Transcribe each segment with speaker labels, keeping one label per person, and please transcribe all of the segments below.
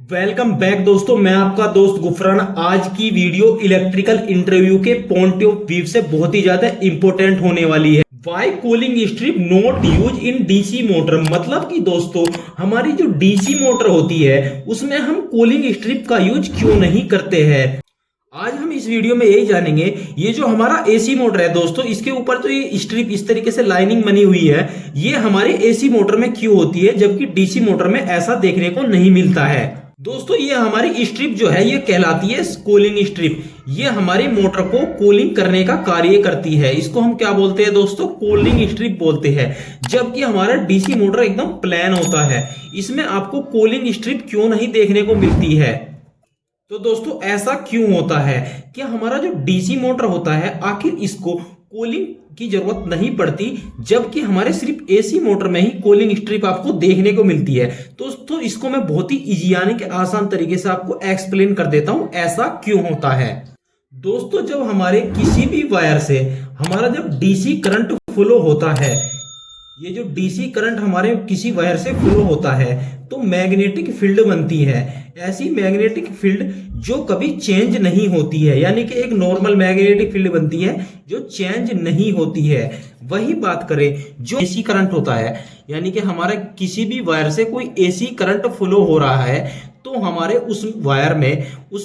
Speaker 1: Welcome back दोस्तों, मैं आपका दोस्त गुफरान। आज की वीडियो इलेक्ट्रिकल इंटरव्यू के पॉइंट ऑफ व्यू से बहुत ही ज्यादा इंपॉर्टेंट होने वाली है। Why cooling strip not use in DC motor, मतलब कि दोस्तों हमारी जो डीसी मोटर होती है उसमें हम कूलिंग स्ट्रिप का यूज क्यों नहीं करते हैं। आज हम इस वीडियो में यही जानेंगे। ये जो हमारा एसी मोटर है दोस्तों, इसके ऊपर तो ये स्ट्रिप इस तरीके से लाइनिंग बनी हुई है, ये हमारे एसी मोटर में क्यों होती है जबकि डीसी मोटर में ऐसा देखने को नहीं मिलता है। दोस्तों ये हमारी स्ट्रिप जो है ये कहलाती है कूलिंग स्ट्रिप। ये हमारी मोटर को कूलिंग करने का कार्य करती है। इसको हम क्या बोलते हैं दोस्तों? कूलिंग स्ट्रिप बोलते हैं। जबकि हमारा डीसी मोटर एकदम प्लेन होता है, इसमें आपको कूलिंग स्ट्रिप क्यों नहीं देखने को मिलती है। तो दोस्तों ऐसा क्यों होता है कि हमारा जो डीसी मोटर होता है आखिर इसको कूलिंग की जरूरत नहीं पड़ती, जबकि हमारे सिर्फ एसी मोटर में ही कूलिंग स्ट्रिप आपको देखने को मिलती है। दोस्तों इसको मैं बहुत ही इजी यानी कि आसान तरीके से आपको एक्सप्लेन कर देता हूं ऐसा क्यों होता है। दोस्तों जब हमारे किसी भी वायर से हमारा जब डीसी करंट फ्लो होता है, ये जो डीसी करंट हमारे किसी वायर से फ्लो होता है तो मैग्नेटिक फील्ड बनती है। ऐसी मैग्नेटिक फील्ड जो कभी चेंज नहीं होती है, यानी कि एक नॉर्मल मैग्नेटिक फील्ड बनती है जो चेंज नहीं होती है। वही बात करें जो एसी करंट होता है, यानी कि हमारे किसी भी वायर से कोई एसी करंट फ्लो हो रहा है तो हमारे उस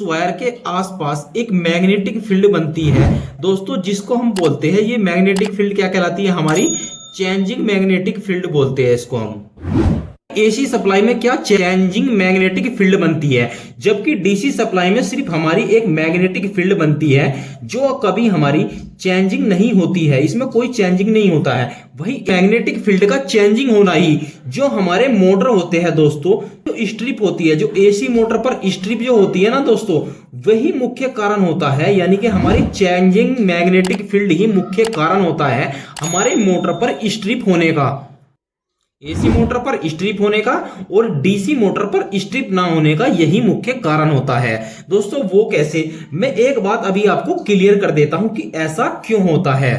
Speaker 1: वायर के आसपास एक मैग्नेटिक फील्ड बनती है दोस्तों, जिसको हम बोलते हैं, ये मैग्नेटिक फील्ड क्या कहलाती है? हमारी चेंजिंग मैग्नेटिक फील्ड बोलते हैं इसको हम। एसी सप्लाई में क्या चेंजिंग मैग्नेटिक फील्ड बनती है, जबकि डीसी सप्लाई में सिर्फ हमारी एक मैग्नेटिक फील्ड बनती है जो कभी हमारी चेंजिंग नहीं होती है, इसमें कोई चेंजिंग नहीं होता है। वही मैग्नेटिक फील्ड का चेंजिंग होना ही जो हमारे मोटर होते हैं दोस्तों, जो स्ट्रिप होती है, जो एसी मोटर पर स्ट्रिप जो होती है ना दोस्तों, वही मुख्य कारण होता है। यानी कि हमारी चेंजिंग मैग्नेटिक फील्ड ही मुख्य कारण होता है हमारे मोटर पर स्ट्रिप होने का। एसी मोटर पर स्ट्रिप होने का और डीसी मोटर पर स्ट्रिप ना होने का यही मुख्य कारण होता है। दोस्तों वो कैसे, मैं एक बात अभी आपको क्लियर कर देता हूं कि ऐसा क्यों होता है।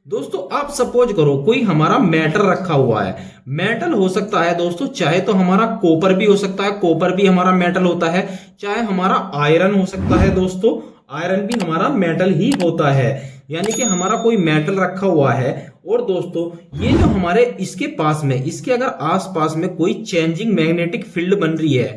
Speaker 1: दोस्तों आप सपोज करो कोई हमारा मेटल रखा हुआ है। मेटल हो सकता है दोस्तों, चाहे तो हमारा कॉपर भी हो सकता है, कॉपर भी हमारा मेटल होता है, चाहे हमारा आयरन हो सकता है दोस्तों, आयरन भी हमारा मेटल ही होता है। यानी कि हमारा कोई मेटल रखा हुआ है और दोस्तों ये जो हमारे इसके पास में, इसके अगर आसपास में कोई चेंजिंग मैग्नेटिक फील्ड बन रही है,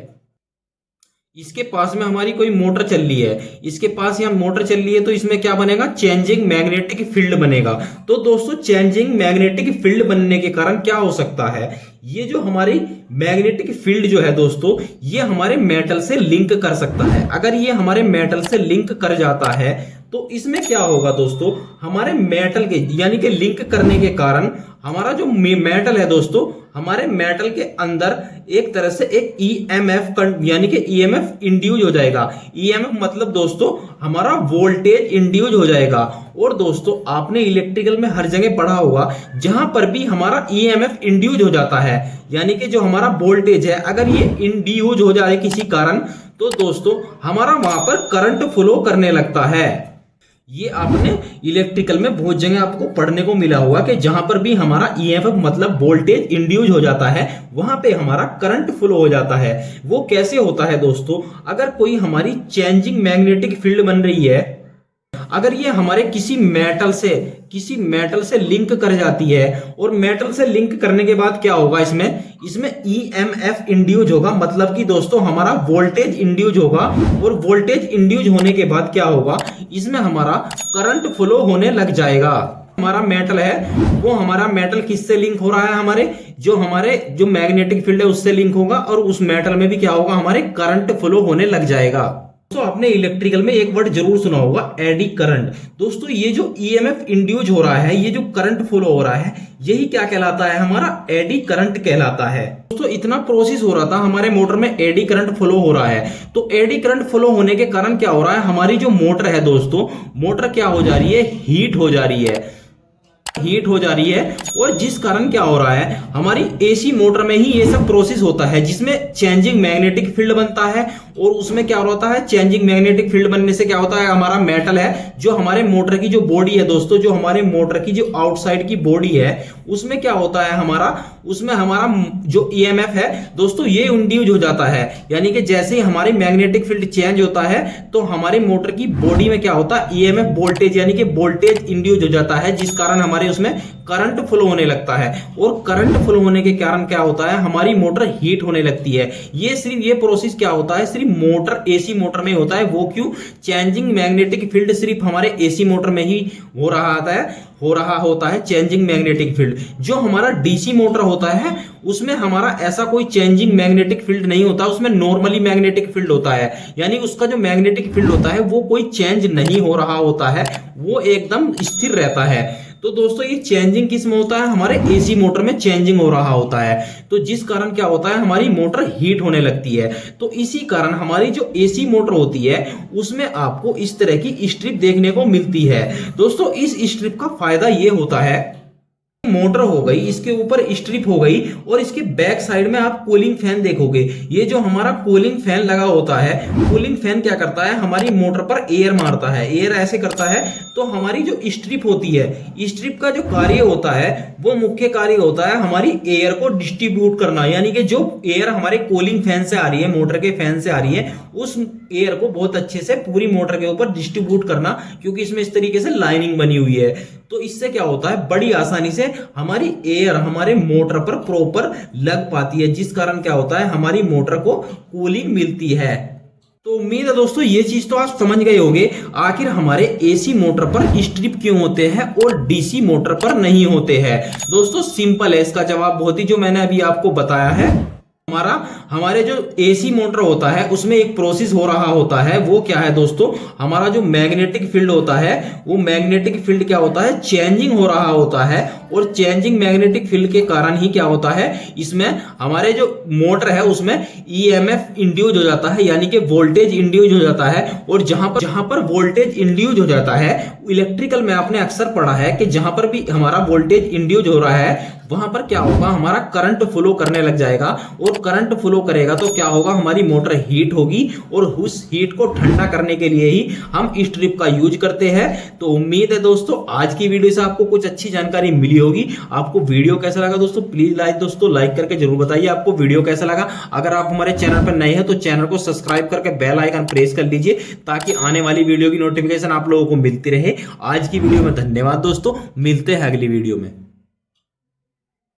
Speaker 1: इसके पास में हमारी कोई मोटर चल रही है, इसके पास यहाँ मोटर चल रही है, तो इसमें क्या बनेगा? चेंजिंग मैग्नेटिक फील्ड बनेगा। तो दोस्तों चेंजिंग मैग्नेटिक फील्ड बनने के कारण क्या हो सकता है, ये जो हमारी मैग्नेटिक फील्ड जो है दोस्तों, ये हमारे मेटल से लिंक कर सकता है। अगर ये हमारे मेटल से लिंक कर जाता है तो इसमें क्या होगा दोस्तों, हमारे मेटल के यानी कि लिंक करने के कारण हमारा जो मेटल है दोस्तों, हमारे मेटल के अंदर एक तरह से एक ईएमएफ यानी कि ईएमएफ इंड्यूज हो जाएगा। ईएमएफ मतलब दोस्तों हमारा वोल्टेज इंड्यूज हो जाएगा। और दोस्तों आपने इलेक्ट्रिकल में हर जगह पढ़ा होगा, जहां पर भी हमारा ईएमएफ इंड्यूज हो जाता है, यानी कि जो हमारा वोल्टेज है अगर ये इंड्यूज हो जाए किसी कारण, तो दोस्तों हमारा वहां पर करंट फ्लो करने लगता है। ये आपने इलेक्ट्रिकल में बहुत जगह आपको पढ़ने को मिला होगा कि जहां पर भी हमारा ईएमएफ मतलब वोल्टेज इंड्यूस हो जाता है वहां पे हमारा करंट फ्लो हो जाता है। वो कैसे होता है दोस्तों, अगर कोई हमारी चेंजिंग मैग्नेटिक फील्ड बन रही है, अगर ये हमारे किसी मेटल से लिंक कर जाती है और मेटल से लिंक करने के बाद क्या होगा, इसमें ईएमएफ इंड्यूज होगा, मतलब कि दोस्तों हमारा वोल्टेज इंड्यूज होगा। और वोल्टेज इंड्यूज होने के बाद क्या होगा, इसमें हमारा करंट फ्लो होने लग जाएगा। हमारा मेटल है वो हमारा मेटल किससे लिंक हो रहा है, हमारे जो मैग्नेटिक फील्ड है उससे लिंक होगा, और उस मेटल में भी क्या होगा, हमारे करंट फ्लो होने लग जाएगा। तो आपने इलेक्ट्रिकल में एक वर्ड जरूर सुना होगा, एडी करंट। दोस्तों ये जो ईएमएफ इंड्यूज हो रहा है, ये जो करंट फ्लो हो रहा है, यही क्या कहलाता है, हमारा एडी करंट कहलाता है। दोस्तों इतना प्रोसेस हो रहा था हमारे मोटर में, एडी करंट फ्लो हो रहा है। तो एडी करंट फ्लो होने के कारण क्या हो रहा है, हमारी जो मोटर है दोस्तों, मोटर क्या हो जा रही है, हीट हो जा रही है। और जिस कारण क्या हो रहा है, हमारी एसी मोटर में ही ये सब प्रोसेस होता है, जिसमें चेंजिंग मैग्नेटिक फील्ड बनता है। और उसमें क्या होता है, चेंजिंग मैग्नेटिक फील्ड बनने से क्या होता है, हमारा मेटल है जो हमारे मोटर की जो बॉडी है दोस्तों, जो हमारे मोटर की जो आउटसाइड की बॉडी है, उसमें क्या होता है, हमारा उसमें हमारा जो ईएमएफ है दोस्तों ये इंड्यूस हो जाता है, यानी कि जैसे ही हमारी मैग्नेटिक फील्ड चेंज होता है तो हमारे मोटर की बॉडी में क्या होता है, ईएमएफ वोल्टेज यानी कि वोल्टेज इंड्यूस हो जाता है, जिस कारण हमारे उसमें करंट फ्लो होने लगता है। और करंट फ्लो होने के कारण क्या होता है, हमारी मोटर हीट होने लगती है। ये सिर्फ ये प्रोसेस क्या होता है, सिर्फ मोटर एसी मोटर में होता है। वो क्यों, चेंजिंग मैग्नेटिक फील्ड सिर्फ हमारे एसी मोटर में ही हो रहा होता है चेंजिंग मैग्नेटिक फील्ड। जो हमारा डीसी मोटर होता है उसमें हमारा ऐसा कोई चेंजिंग मैग्नेटिक फील्ड नहीं होता, उसमें नॉर्मली मैग्नेटिक फील्ड होता है, यानी उसका जो मैग्नेटिक फील्ड होता है वो कोई चेंज नहीं हो रहा होता है, वो एकदम स्थिर रहता है। तो दोस्तों ये चेंजिंग किस में होता है, हमारे एसी मोटर में चेंजिंग हो रहा होता है, तो जिस कारण क्या होता है, हमारी मोटर हीट होने लगती है। तो इसी कारण हमारी जो एसी मोटर होती है उसमें आपको इस तरह की स्ट्रिप देखने को मिलती है। दोस्तों इस स्ट्रिप का फायदा ये होता है, मोटर हो गई, इसके ऊपर स्ट्रिप हो गई और इसके बैक साइड में आप कूलिंग फैन देखोगे। ये जो हमारा कूलिंग फैन लगा होता है, कूलिंग फैन क्या करता है, हमारी मोटर पर एयर मारता है। एयर ऐसे करता है तो हमारी जो स्ट्रिप होती है, स्ट्रिप का जो कार्य होता है वो मुख्य कार्य होता है हमारी एयर को डिस्ट्रीब्यूट करना, यानी कि जो एयर हमारे कूलिंग फैन से आ रही है, मोटर के फैन से आ रही है, उस एयर को बहुत अच्छे से पूरी मोटर के ऊपर डिस्ट्रीब्यूट करना, क्योंकि इसमें इस तरीके से लाइनिंग बनी हुई है। तो इससे क्या होता है, बड़ी आसानी से हमारी एयर हमारे मोटर पर प्रॉपर लग पाती है, जिस कारण क्या होता है, हमारी मोटर को कूलिंग मिलती है। तो उम्मीद है दोस्तों ये चीज तो आप समझ गए होंगे, आखिर हमारे एसी मोटर पर स्ट्रिप क्यों होते हैं और डीसी मोटर पर नहीं होते हैं। दोस्तों सिंपल है इसका जवाब, बहुत ही जो मैंने अभी आपको बताया है। हमारे जो एसी मोटर होता है उसमें एक प्रोसेस हो रहा होता है, वो क्या है दोस्तों, हमारा जो मैग्नेटिक फील्ड होता है वो मैग्नेटिक फील्ड क्या होता है, चेंजिंग हो रहा होता है। और चेंजिंग मैग्नेटिक फील्ड के कारण ही क्या होता है, इसमें हमारे जो मोटर है उसमें ईएमएफ इंड्यूस हो जाता है, यानी कि वोल्टेज इंड्यूस हो जाता है। और जहां पर वोल्टेज इंड्यूस हो जाता है, इलेक्ट्रिकल में आपने अक्सर पढ़ा है कि जहां पर भी हमारा वोल्टेज इंड्यूस हो रहा है वहां पर क्या होगा, हमारा करंट फ्लो करने लग जाएगा। और करंट फ्लो करेगा तो क्या होगा, हमारी मोटर हीट होगी और उस हीट को ठंडा करने के लिए ही हम स्ट्रिप का यूज करते हैं। तो उम्मीद है दोस्तों आज की वीडियो से आपको कुछ अच्छी जानकारी मिली होगी। आपको वीडियो कैसा लगा दोस्तों, प्लीज लाइक करके जरूर बताइए आपको वीडियो कैसा लगा। अगर आप हमारे चैनल पर नए हैं तो चैनल को सब्सक्राइब करके बेल आइकन प्रेस कर लीजिए, ताकि आने वाली वीडियो की नोटिफिकेशन आप लोगों को मिलती रहे। आज की वीडियो में धन्यवाद दोस्तों, मिलते हैं अगली वीडियो में।